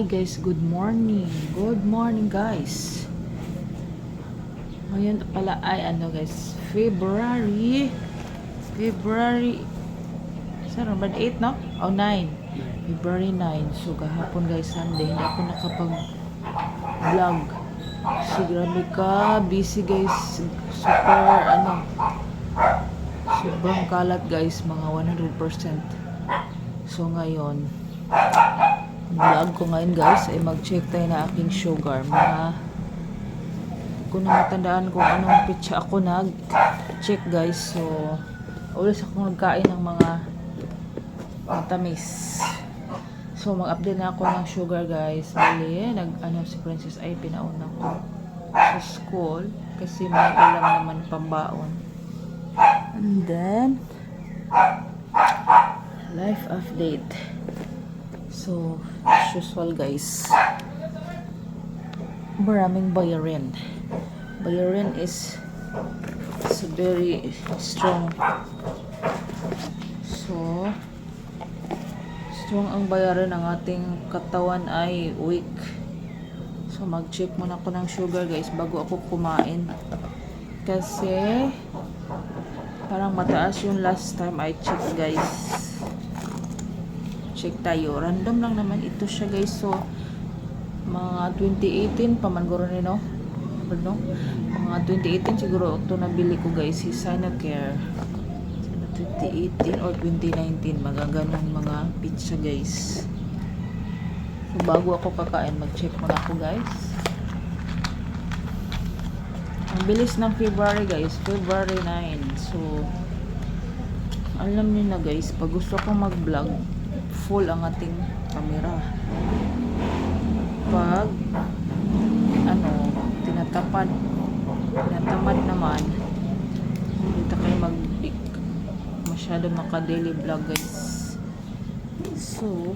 Hi guys, good morning. Good morning guys. Ngayon pala ay ano guys, February saan ba 8 no? Oh 9. February 9. So kahapon guys, Sunday, hindi ako nakapag-vlog. So grabe ka, busy guys. Super sobrang kalat guys, mga 100%. So ngayon, vlog ko ngayon guys ay mag-check tayo na aking sugar. Kung namatandaan kung anong pitsa ako nag-check guys. So always akong nagkain ng mga matamis. So mag-update na ako ng sugar guys. Bali, si Princess ay pinauna ko sa school kasi may ulam naman pambaon. And then life update. So, as usual guys, maraming bayarin. Bayarin is very strong. So, strong ang bayarin, ang ating katawan ay weak. So, mag-check muna ako ng sugar guys bago ako kumain. Kasi, parang mataas yung last time I checked guys. Check tayo. Random lang naman ito siya guys. So, mga 2018 pamanguro ni no? Pardon? Mga 2018 siguro ito nabili ko guys. Si Sinocare. 2018 or 2019. Magaganon mga pizza guys. So, bago ako kakain, mag-check muna ako guys. Ang bilis ng February guys. February 9. So, alam niyo na guys, pag gusto ko mag-vlog, full ang ating camera. Pag tinatamad naman, hindi kayo masyado maka-daily vlog guys. So,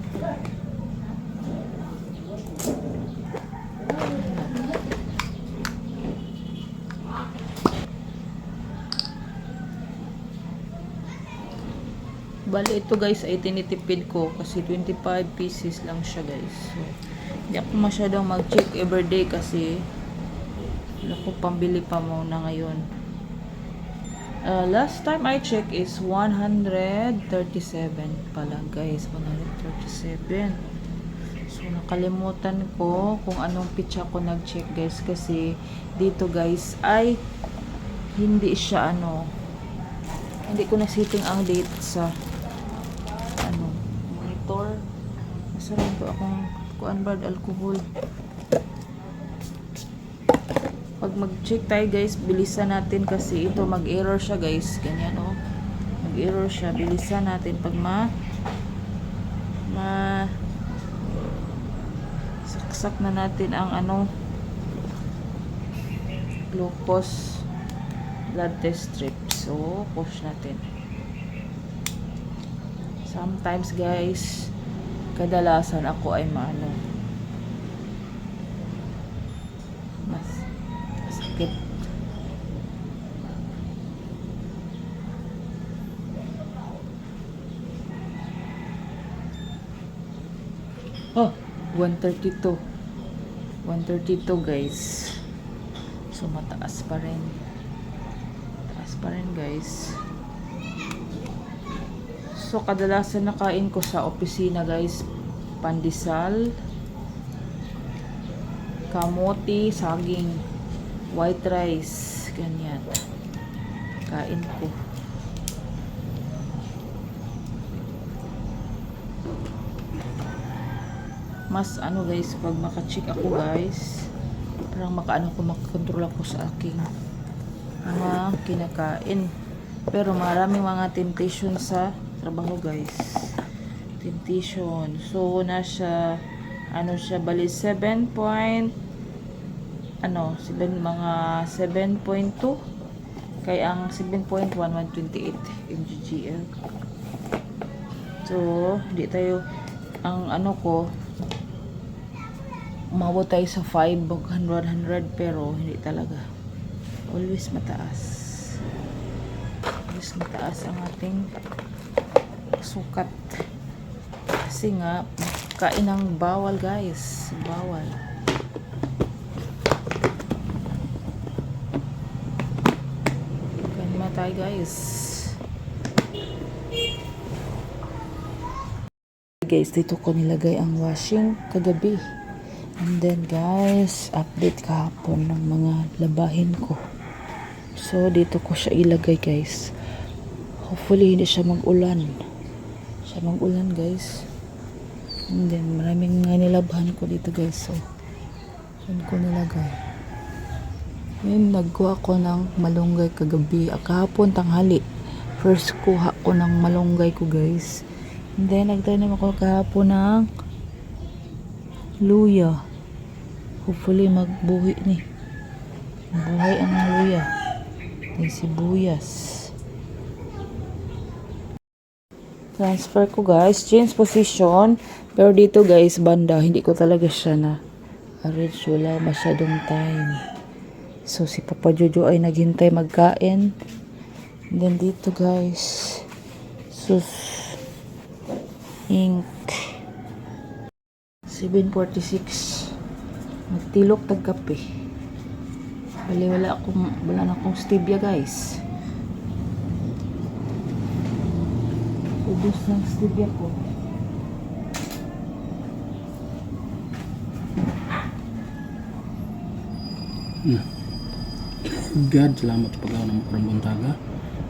bali ito guys ay tinitipid ko kasi 25 pieces lang siya guys. So, hindi ako masyadong mag-check everyday kasi wala ko pambili pa muna ngayon. Last time I check is 137 pala guys. 137. So nakalimutan ko kung anong pitsa ko nag-check guys kasi dito guys ay hindi siya hindi ko na-setting ang date sa monitor. Masarap to akong kuan-bad alcohol. Pag mag-check tayo guys, bilisan natin kasi ito mag-error siya guys. Ganyan mag-error siya. Bilisan natin pag saksak na natin ang glucose blood test strip. So, push natin. Sometimes guys, kadalasan ako ay masakit. Oh, 132 guys. So mataas pa rin guys. So kadalasan nakain ko sa opisina guys, pandesal, kamote, saging, white rice, ganyan kain ko. Mas guys, pag maka-check ako guys, parang makakontrol ako sa aking mga kinakain. Pero maraming mga temptation sa trabaho guys. Temptation. So nasa bali 7 mga 7.2 kaya ang 7.1 128 mggl. So hindi tayo ang ko umabot tayo sa 500 pero hindi talaga. Always mataas ang ating sukat. Kasi nga, kain ng bawal guys. Bawal. Kain naman tayo guys. Guys, dito ko nilagay ang washing kagabi. And then guys, update kahapon ng mga labahin ko. So, dito ko siya ilagay guys. Hopefully, hindi siya mag-ulan. Guys. And then, maraming nga nilabhan ko dito guys. So, yun ko nilagay. Yun, nagkuha ko ng malunggay kagabi. Kahapon, tanghali. First kuha ko ng malunggay ko guys. And then, nagtry naman ako kahapon ng luya. Hopefully, magbuhi ni. Buhay ang luya. May sibuyas. Transfer ko guys. Change position. Pero dito guys, banda. Hindi ko talaga siya na arrange. Wala masyadong time. So, si Papa Jojo ay naghintay magkain. And then dito guys. Sus. Ink. 7:46. Magtilok tagkape. Bali wala na akong stevia guys. Ubus ng stevia ko. God, salamat sa pagkaon ng makarang buntaga.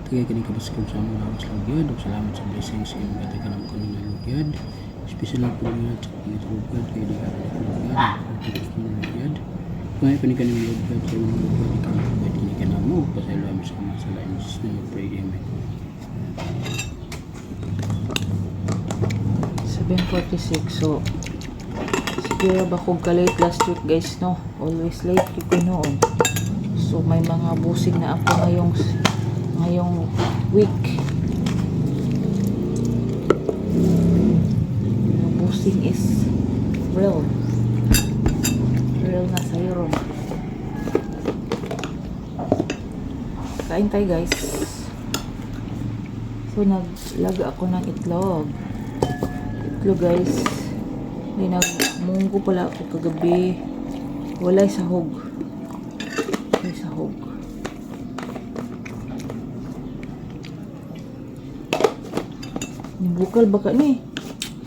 Tagay ka ni kabaskong sa mga lawas lang God. Salamat sa blessings sa iyong gati ka naman ko ng God. Special lang po nga sa pangitulog God. Kaya di ka rin po God. Pagkakas mo ng God. Kung ay panikan ng Lord God. Sa iyong Lord God. Ikaw na God. Kinikan na mo. Pasaylo kami sa mga salain. Jesus name we pray. Amen. 7:46. So, siguro ba kung ka-late last week guys, no? Always late ko noon. So, may mga busing na ako ngayong week. Yung busing is real. Real na sa'yo ron. Kain tayo guys. So, naglaga ako ng itlog. Itlog guys. Nagmunggo pala ako kagabi. Walay sahog. Bukal baka ni.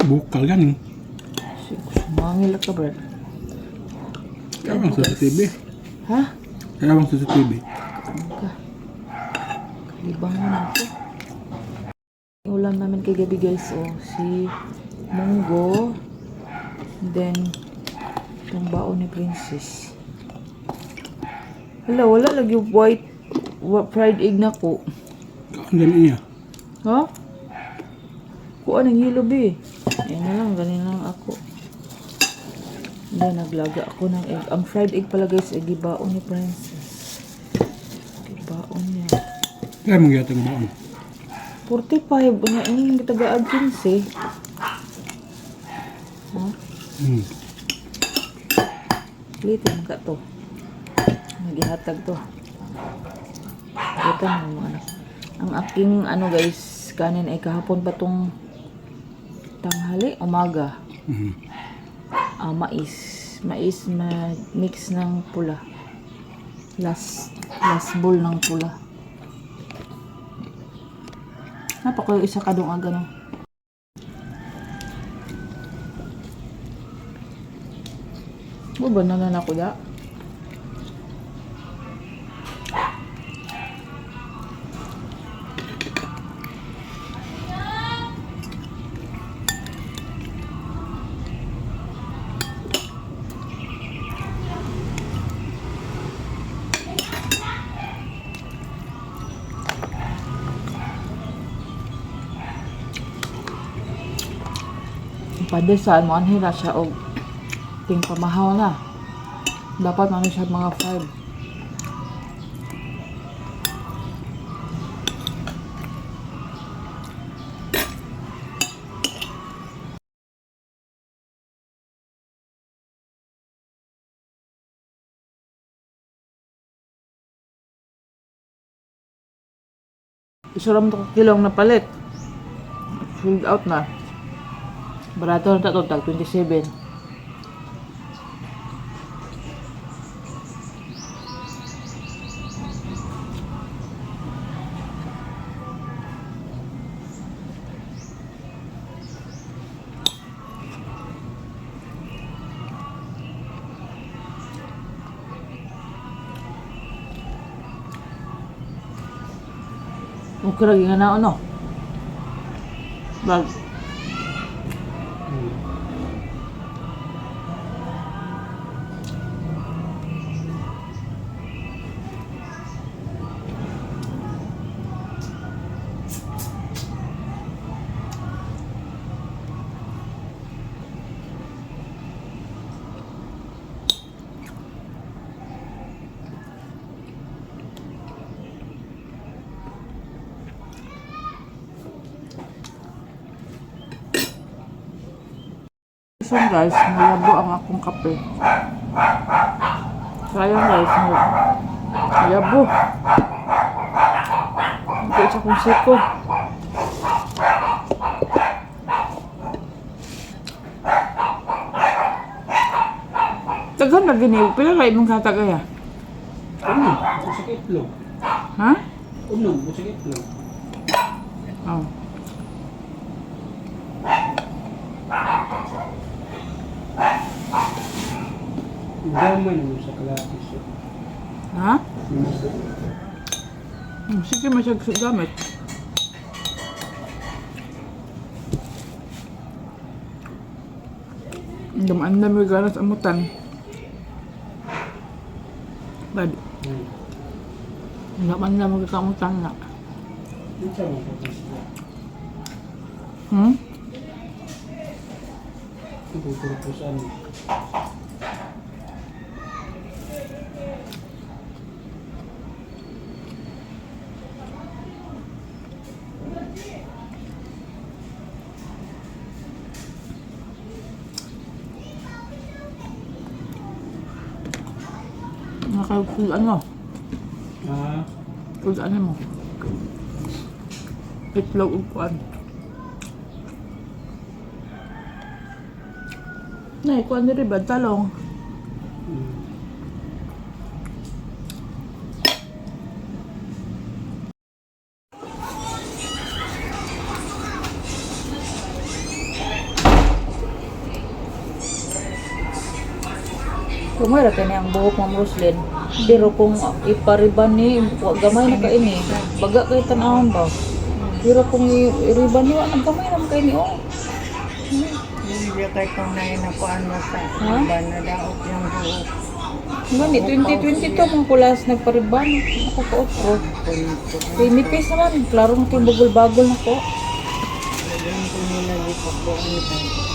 Bukal yan eh. Sumangil ka brad. Kaya bang sa TV? Ha? Kaya bang sa TV? Ka. Kalibang mo na ako. Ulam namin kay gabi guys. O, si munggo. Then, itong baon ni Princess. Hala, wala lagi white fried egg na ko. Kaon ganun niya. Ha? Kuha ng hilo be. Yan na lang, ganin lang ako. Then, naglaga ako ng egg. Ang fried egg pala guys, ay gibaon ni Princess. Gibaon niya. Kaya mong gatang baon. 45. Ano yung tagaad 15? Ha? Litin ka to. Nagihatag to. Ito na mga anak. Ang aking guys, kanin ay kahapon pa tong tanghali, umaga. Mais na mix ng pula. Last bowl ng pula. Napako isa kadong aga no. Bananan ako da. Padesal mo anhira siya og ting pamahaw na. Dapat man siya mga 5. Isuram to kilong na palit. Filled out na. Barato na ito, tag 27. Okay lagi nga na ano. Bag. So guys, nalabo ang akong kape. Sayang guys, nalabo. Hindi sa kong siko. Tagan na gini, pila kayo mong katagaya? Unom, sa itlog. Ha? Unom, sa itlog. Oh. Gamay naman sa kalatis. Ha? Sige, masyag gamit. Dumaan na may ganas amutan. Bad. Dumaan na magkakamutan na. Ito ang pagkasya. Hmm? Ito po saan. Nakakuluan mo. Ah, Kuluan mo. Itlog upuan. Nay, kuan diri ba talong? Kumara ka niyang buhok ng Roslyn. Pero kung ipariban ni, gamay na ka ini. Baga kay tanahon ba? Pero kung iriban ni, wala gamay na ka ini. Oh. Hindi kay tunay na kuan mo sa Ha? iba na daot yung buhok. Ngani, 2022 mga kulas nagpariban. Ako ko otro. Kay nipis naman. Klaro na kayong bagol-bagol na ko. Yan ko nila di pagbuan tayo.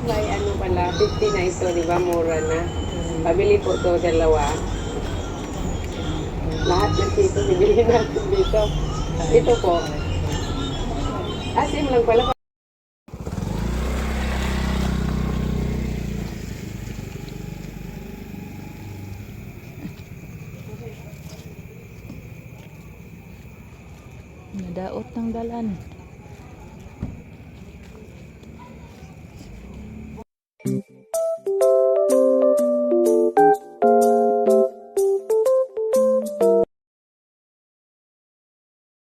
May ano pala, 50 na ito, di ba? Mura na. Pabili po to dalawa. Lahat ng dito, bibili natin dito. Ito po. Asim lang pala. Nadaot ng dalan.